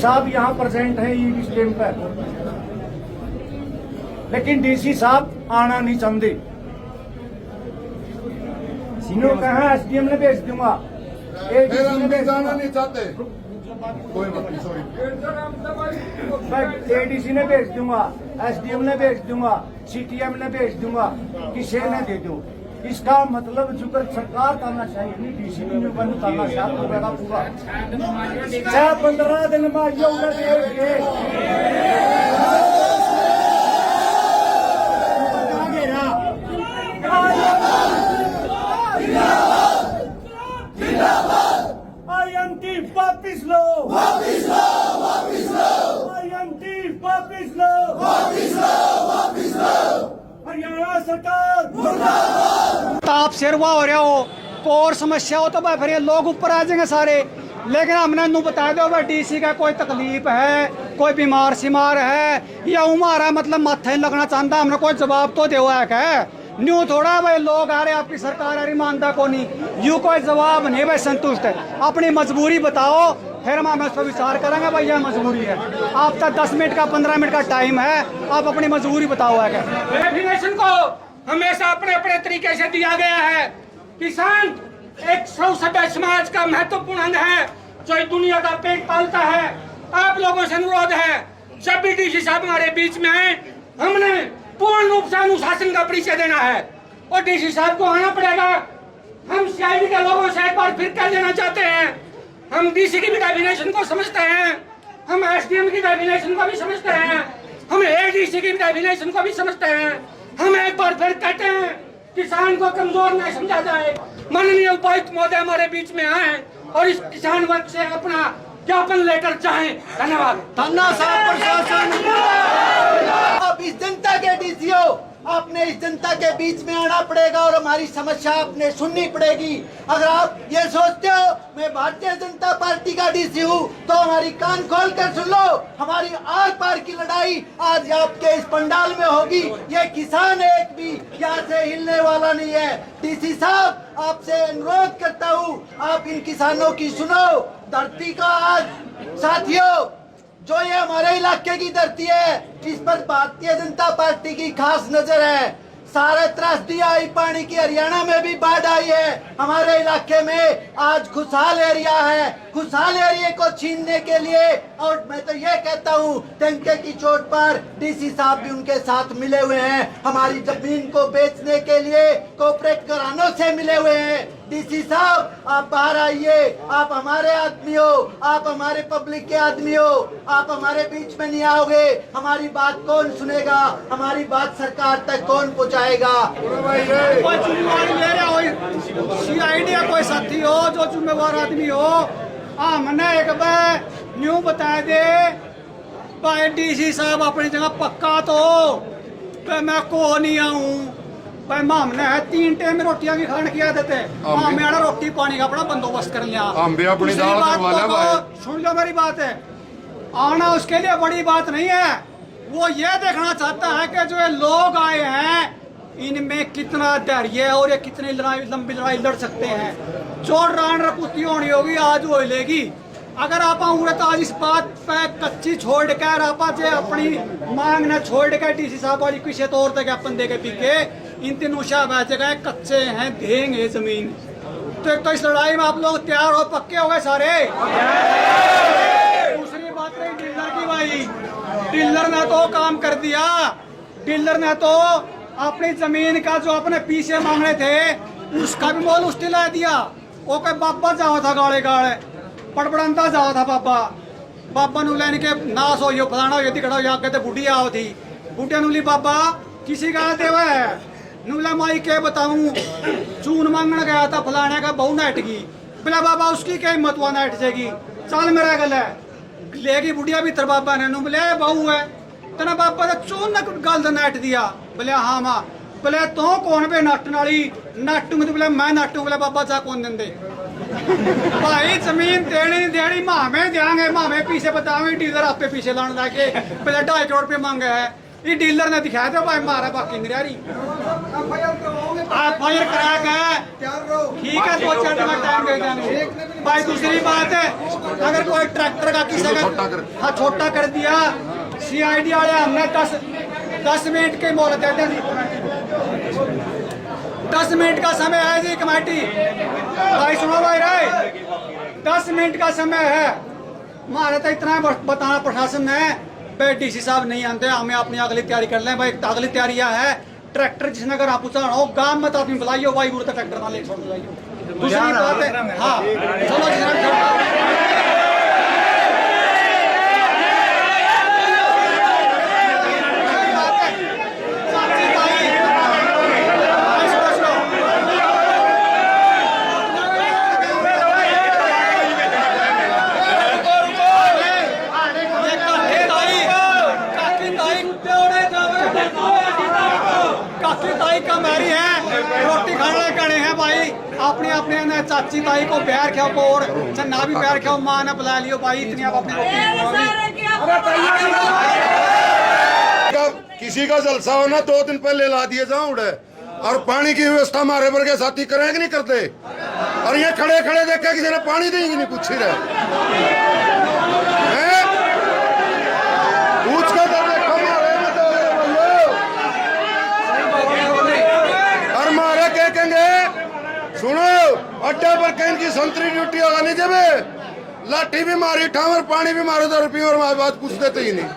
साहब यहाँ प्रेजेंट है ई स्टेम पर, लेकिन डीसी साहब आना नहीं चाहते। जिन्हों कहा एसडीएम ने भेज दूंगा, जाना नहीं चाहते, कोई बात नहीं, सॉरी। एडीसी ने भेज दूंगा, एसडीएम ने भेज दूंगा, सीटीएम ने भेज दूंगा, किसी ने दे दो। इसका मतलब जुकर सरकार का नशा ही नहीं, डीसी भी नहीं बन का नशा पूरा पूरा 15 दिन में वापिस लो, वापिस लो, वापिस लो, वापिस लो, वापिस लो, वापिस लो, हरियाणा सरकार मुर्दाबाद। आप सिरवा हो रहे हो, और समस्या हो तो भाई फिर ये लोग ऊपर आ जाएंगे सारे। लेकिन हमने नू बता दो भाई डीसी का कोई तकलीफ है, कोई बीमार सिमार है या उमारा मतलब माथे लगना चाहता, हमने कोई जवाब तो दो है न्यू थोड़ा भाई लोग आ रहे आपकी सरकार आ रही मानता को नहीं, यू कोई जवाब नहीं भाई संतुष्ट है। अपनी मजबूरी बताओ, फिर हम इस पर विचार करेंगे भाई यह मजबूरी है। आप तक 10 मिनट का 15 मिनट का टाइम है, आप अपनी मजबूरी बताओ है क्या। डेफिनेशन को हमेशा अपने अपने तरीके से दिया गया है। किसान एक सभ्य समाज का महत्वपूर्ण अंग है जो इस दुनिया का पेट पालता है। आप लोगों से अनुरोध है, जब भी डीसी साहब हमारे बीच में आए, हमने पूर्ण रूप से अनुशासन का परिचय देना है और डीसी साहब को आना पड़ेगा। हम सीआईडी के लोगों से एक बार फिर कह देना चाहते हैं, हम डीसी की भी डेफिनेशन को समझते हैं, हम एसडीएम की डेफिनेशन को भी समझते हैं, हम एडीसी की डेफिनेशन को भी समझते हैं। हम एक बार फिर कहते हैं, किसान को कमजोर न समझा जाए। माननीय उपायुक्त महोदय हमारे बीच में आए और इस किसान वर्ग से अपना ज्ञापन लेकर चाहें। धन्यवाद। आप इस जनता के डीसी हो, आपने इस जनता के बीच में आना पड़ेगा और हमारी समस्या आपने सुननी पड़ेगी। अगर आप ये सोचते हो मैं भारतीय जनता पार्टी का डीसी हूँ तो हमारी कान खोल कर सुन लो, हमारी आर पार की लड़ाई आज आपके इस पंडाल में होगी। ये किसान एक भी यहाँ से हिलने वाला नहीं है। डीसी साहब आपसे अनुरोध करता हूँ, आप इन किसानों की सुनो। धरती का आज साथियों, जो ये हमारे इलाके की धरती है, इस पर भारतीय जनता पार्टी की खास नजर है। सारे त्रासदी आई पानी की, हरियाणा में भी बाढ़ आई है। हमारे इलाके में आज खुशहाल एरिया है, खुशहाल एरिया को छीनने के लिए, और मैं तो ये कहता हूँ टंके की चोट पर डीसी साहब भी उनके साथ मिले हुए हैं। हमारी जमीन को बेचने के लिए कॉर्पोरेट घरानों से मिले हुए हैं। डीसी साहब आप बाहर आइए, आप हमारे आदमी हो, आप हमारे पब्लिक के आदमी हो, आप हमारे बीच में नहीं आओगे, हमारी बात कौन सुनेगा, हमारी बात सरकार तक कौन पहुंचाएगा। कोई जिम्मेवारी ले रहा हो, सीआईडी या कोई साथी हो जो जिम्मेवार आदमी हो, हमने एक बार न्यू बता दे भाई डीसी साहब अपनी जगह पक्का तो मैं को नहीं आऊँ भाई। हमने है 3 टाइम रोटियां भी खाने किया देते, हमें रोटी पानी का अपना बंदोबस्त कर लिया। सुन लो मेरी बात है, आना उसके लिए बड़ी बात नहीं है। वो ये देखना चाहता है कि जो ये लोग आए हैं इनमें कितना धैर्य है और ये कितनी लंबी लड़ाई लड़ सकते हैं। जो रान रपुती होनी होगी आज वो लेगी। अगर आप तो आज इस बात पे कच्ची छोड़ कर आप अपनी मांग न छोड़ कर डीसी साहब वाली किसी तौर तक अपन दे के पीके इन तीनों शाह जगह कच्चे हैं, देंगे जमीन। तो इस लड़ाई में आप लोग तैयार हो, पक्के हो गए सारे। दूसरी बात रही डीलर की भाई, डीलर ने तो काम कर दिया। डीलर ने तो अपनी जमीन का जो अपने पीछे मांगने थे उसका भी मोल उसने ला दिया। वो कोई बाबा जाओ था गाड़े गाड़े पड़पड़ंता जाओ था बाबा नु लेने के नाश हो फलाना हो दिखड़ा हो आगे तो बुढ़िया आओ थी। बुढ़िया नुली बाबा किसी का देवा है नुला माई के बताऊं, चून मांगने गया था फलाने का बहु नाट की, बोला बाबा उसकी क्या हिम्मत हुआ नाट जाएगी, चल मेरा गल है लेगी बुढ़िया भी तर बाबा ने नु बोले बहू है तेना बाबा ने चून ने गल नाट दिया। बोले हाँ माँ, बोले तो कौन पे नाटन वाली नाटूंगी, तो बोले मैं नाटू, बोले बाबा जा कौन देंदे भाई जमीन देनी मामे देंगे, मामे पीछे बतावे डीलर आपे पीछे लाने लाके बोले 2.5 करोड़ रुपये मांगे है। ये डीलर ने दिखाया था भाई मारा बाकी नहीं रही आप फायर करा के ठीक है 2-4 दिन में टाइम दे देंगे भाई। दूसरी बात है अगर कोई ट्रैक्टर का किसी का हाँ छोटा कर दिया CID वाले हमने 10 मिनट की मोहलत देते हैं 10 मिनट का समय है जी कमेटी भाई सुनो भाई राय 10 मिनट का समय है हमारे तो इतना बताना प्रशासन है DC साहब नहीं आते हमें अपनी अगली तैयारी कर लें भाई। अगली तैयारी यह है ट्रैक्टर जिसने अगर आप उतारो हो गांव में तो आदमी बुलाइयो भाई बुढ़ता ट्रैक्टर ना ले छोड़ बुलाइयो। दूसरी बात है हाँ चलो रोटी खाने करने हैं भाई अपने अपने ने चाची ताई को प्यार खाओ को और चन्ना भी प्यार खाओ माँ ने बुला लियो भाई इतनी आप अपनी रोटी किसी का जलसा हो ना 2 दिन पहले ला दिए जाऊं उड़े और पानी की व्यवस्था हमारे वर्ग के साथी करेंगे नहीं करते और ये खड़े खड़े देखा किसी ने पानी देंगे नहीं पूछ ही रहे पूछ के तो देखो और मारे क्या कहेंगे सुनो अड्डे पर कहीं की संतरी ड्यूटी होगा नहीं जब लाठी भी मारी ठामर पानी भी मारो 2 रुपये और हमारी बात पूछ देते ही नहीं।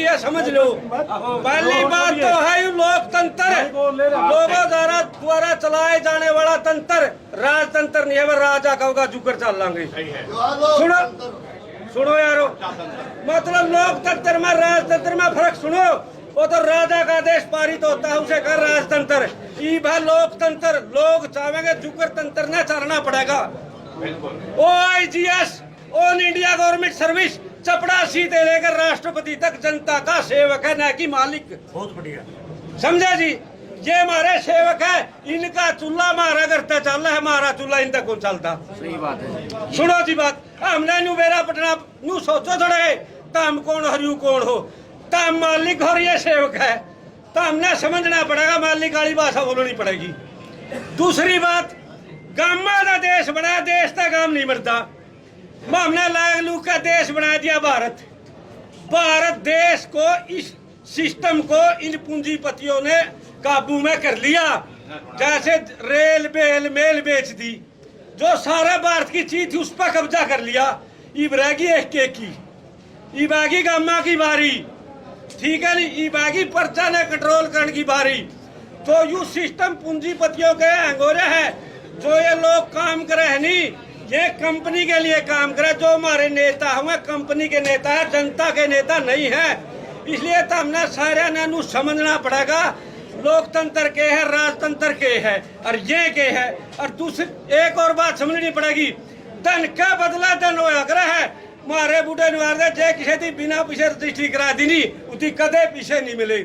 ये समझ लो पहली बात तो है लोकतंत्र लोगों द्वारा चलाए जाने वाला तंत्र राजतंत्र नहीं है वह राजा का होगा जुगर चल लांगे। सुनो सुनो यारो मतलब लोकतंत्र में राजतंत्र में फर्क सुनो वो तो राजा का आदेश पारित होता है उसे कर राजतंत्र ई भाई लोकतंत्र लोग चाहेंगे जुगर तंत्र न चलना पड़ेगा। OIGS all India government service चपड़ासी से लेकर राष्ट्रपति तक जनता का सेवक है न कि मालिक। बहुत बढ़िया समझे जी ये हमारे सेवक है इनका चूल्हा हमारा करता चल रहा है हमारा चूल्हा इन तक कौन चलता। सही बात है सुनो जी बात हमने नु बेरा पटना नु सोचो थोड़े तम कौन हरियू कौन हो तम मालिक और ये सेवक है तो हमने समझना पड़ेगा मालिक वाली भाषा बोलनी पड़ेगी। दूसरी बात गामा का देश बना देश का काम नहीं मरता हमने लाग लू का देश बना दिया भारत। भारत देश को इस सिस्टम को इन पूंजीपतियों ने काबू में कर लिया जैसे रेल बेल मेल बेच दी जो सारा भारत की चीज थी उस पर कब्जा कर लिया। इब रहेगी एक की इबागी गामा की बारी ठीक है नहीं इबागी पर्चा ने कंट्रोल करने की बारी। तो यू सिस्टम पूंजीपतियों के अंगोरे है जो ये लोग काम करे है नहीं ये कंपनी के लिए काम करे जो हमारे नेता हुए कंपनी के नेता है जनता के नेता नहीं है। इसलिए तो हमने सारे ने समझना पड़ेगा लोकतंत्र के है राजतंत्र के है और ये के है। और दूसरी एक और बात समझनी पड़ेगी धन का बदला धन होया करे है मारे बूढ़े निवार दे जे किसी दी बिना पीछे रजिस्ट्री करा दी नहीं उती कदे पीछे नहीं मिले।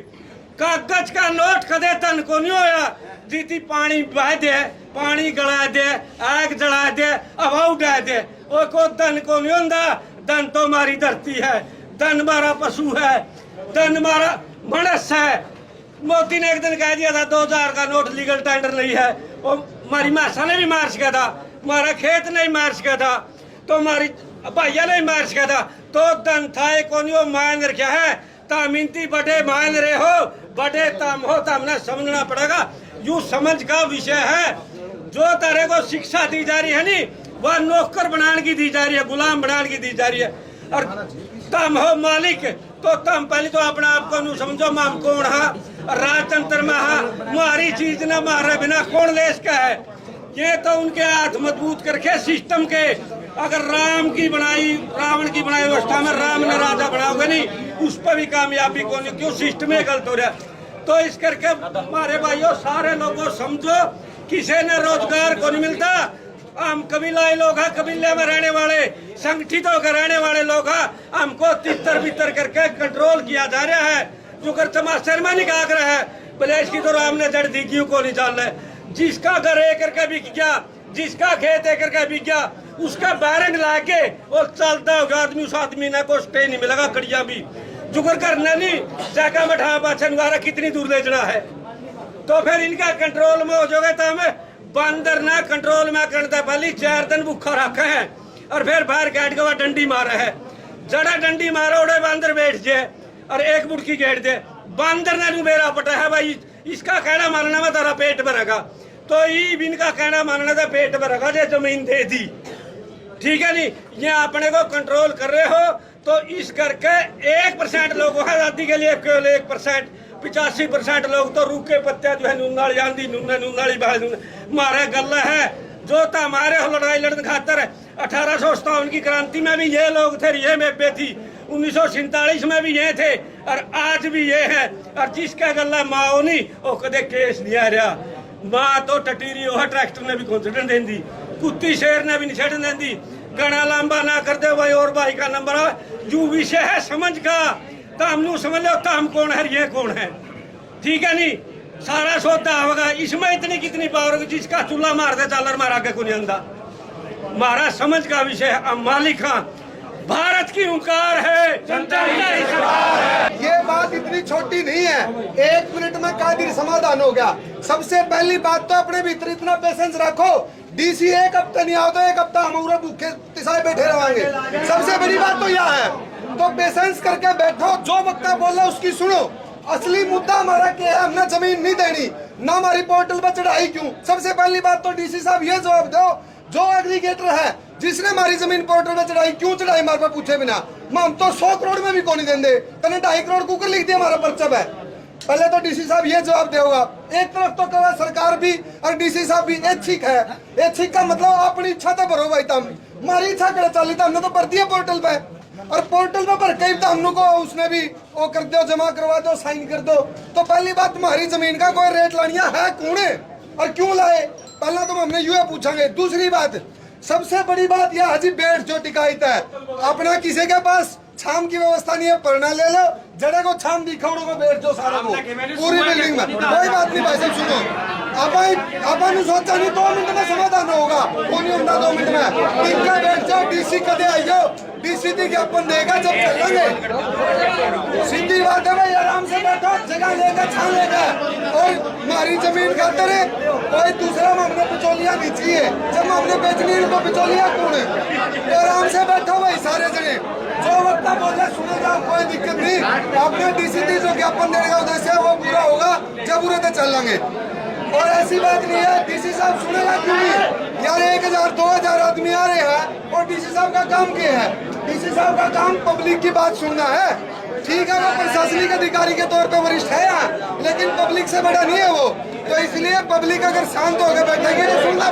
कागज का नोट कदे धन को नहीं होया जीती पानी बह दे पानी गला दे आग जला दे हवा उड़ा दे वो को धन को नहीं होता। धन तो हमारी धरती है धन हमारा पशु है धन हमारा मनुष्य है। मोदी ने एक दिन कह दिया था 2000 का नोट लीगल टेंडर नहीं है वो हमारी मासा ने भी मार सका था हमारा खेत नहीं मार सका था तो हमारी भैया नहीं मार सका था। तो धन था को मान रखा है तामिनती बड़े मान रहे हो बड़े तम हो तो हमने समझना पड़ेगा। यू समझ का विषय है जो तरह को शिक्षा दी जा रही है नी वह नौकर बनाने की दी जा रही है गुलाम बनाने की दी जा रही है। और तम हो मालिक तो तम पहले तो अपने आप को समझो माम कौन है राजतंत्र में है हमारी चीज न मारे बिना कौन देश का है। ये तो उनके हाथ मजबूत करके सिस्टम के अगर राम की बनाई रावण की बनाई व्यवस्था में राम ने राजा बनाओगे नहीं उस पर भी कामयाबी को नहीं क्यों सिस्टम ही गलत हो रहा है। तो इस करके हमारे भाइयों सारे लोगों समझो किसी ने रोजगार को नहीं मिलता। हम कबीलाई लोग हैं कबीले में रहने वाले संगठित होकर रहने वाले लोग हैं हमको तितर बितर करके कंट्रोल किया जा रहा है। जो कर चमासर में निकाल रहा है बलेश की तो राम ने जड़ दी क्यों को नहीं जान रहे जिसका घर एक करके बिक गया जिसका खेत एकड़ का बिक गया उसका बैरंग लाके और चलता होगा आदमी, उस आदमी ने को स्टे नहीं मिलेगा कड़िया भी जुगर करना नहीं जाका बैठा पाछन वारा कितनी दूर ले जाना है। तो फिर इनका कंट्रोल में हो जाओगे तो हमें बंदर ना कंट्रोल में करता पहले 4 दिन भूखा रखे हैं और फिर बाहर काट के डंडी मारा है, जड़ा डंडी मारो उड़े बंदर बैठ जाए और एक मुड़की गेट दे बंदर ने मेरा पटा है भाई इसका कहना मानना में तेरा पेट भरेगा, तो इनका कहना मानना था पेट भरेगा जो जमीन दे दी, ठीक है नहीं। ये अपने को कंट्रोल कर रहे हो तो इस करके 1% लोगों है आजादी के लिए केवल 1%, 85% लोग तो रूखे पत्ते जो है नूनाली आंधी नूनाली बह मारे गल है जो तो हमारे लड़ाई लड़ने खातर 1857 की क्रांति में भी ये लोग थे, ये मेबे थी, 1947 में भी ये थे और आज भी ये है। और जिसका गला माओ नहीं वो कदे केस नहीं आ रहा, माँ तो टटीरी हो ट्रैक्टर ने भी कौन छड़न देंदी, कुत्ती शेर ने भी नहीं छड़न देंदी, गणा लंबा ना कर दे भाई और भाई का नंबर जो विषय है समझ का तो हम समझ लो काम कौन है ये कौन है, ठीक है नहीं। सारा सौदा होगा इसमें इतनी कितनी पावर होगी जिसका चूल्हा मार दे चालर मारा के को नहीं आंदा, मारा समझ का विषय है। मालिक हाँ भारत की हुंकार है, जनता ही सरकार है। ये बात इतनी छोटी नहीं है, 1 मिनट में कादिर समाधान हो गया। सबसे पहली बात तो अपने भीतर इतना पेशेंस रखो, डीसी एक हफ्ता नहीं आओ तो 1 हफ्ता हम पूरा भूखे तिसाए बैठे रहेंगे, सबसे बड़ी बात तो यह है। तो पेशेंस करके बैठो, जो वक्ता बोला उसकी सुनो। असली मुद्दा हमारा क्या है, हमने जमीन नहीं देनी ना, हमारी पोर्टल पर चढ़ाई क्यों। सबसे पहली बात तो डीसी साहब ये जवाब दो, जो एग्रीगेटर है जिसने हमारी जमीन पोर्टल पर चढ़ाई क्यों चढ़ाई हमारे पास पूछे बिना, हम तो 100 करोड़ में भी कौन नहीं देंगे, तने 2.5 करोड़ कुकर लिख दिया हमारा पर्चा है। पहले तो डीसी साहब ये जवाब देगा। एक तरफ तो कहा सरकार भी और डीसी साहब भी ऐच्छिक है, ऐच्छिक का मतलब अपनी इच्छा तो भरो भाई, तम हमारी इच्छा करे चली तो हमने तो भर दिया पोर्टल पे, और पोर्टल पे भर के हम लोग को उसने भी वो कर दो, जमा करवा दो, साइन कर दो। तो पहली बात तुम्हारी जमीन का कोई रेट लानिया है कौन है और क्यों लाए, पहला तो हमने यूं पूछेंगे। दूसरी बात, सबसे बड़ी बात यह हाजी बेट जो टिकायत है, अपना किसी के पास छाम की व्यवस्था नहीं है, पढ़ना ले लो, जड़े को छाम दिखाओ को बैठ जाओ सारा को पूरी बिल्डिंग में, कोई बात नहीं भाई साहब सुनो, अपन सोचा नहीं 2 मिनट में समाधान होगा, वो नहीं होता 2 मिनट में, इनका बैठ जाओ, डीसी कदे आइयो, डीसी की ज्ञापन देगा जब चलेंगे, सीधी बात है भाई, आराम से बैठो, जगह लेकर छान लेकर, और हमारी जमीन खातर है कोई दूसरा हमने बिचौलिया नहीं चाहिए, जब हमने बेचनी है तो बिचौलिया कौन है, तो आराम से बैठो भाई सारे जने, जो वक्ता बोले सुने जाओ, कोई दिक्कत नहीं। आपने डीसीटी जो ज्ञापन देने का उद्देश्य है वो पूरा होगा, जब पूरे तो चल लेंगे। और ऐसी बात नहीं है डीसी साहब सुनेगा क्यों नहीं यार, 1000 2000 आदमी आ रहे हैं और डीसी साहब का काम क्या है, डीसी साहब का काम पब्लिक की बात सुनना है, ठीक है वो प्रशासनिक अधिकारी के तौर पे वरिष्ठ है यहाँ, लेकिन पब्लिक से बड़ा नहीं है वो, तो इसलिए पब्लिक अगर शांत होकर बैठेगी तो सुनना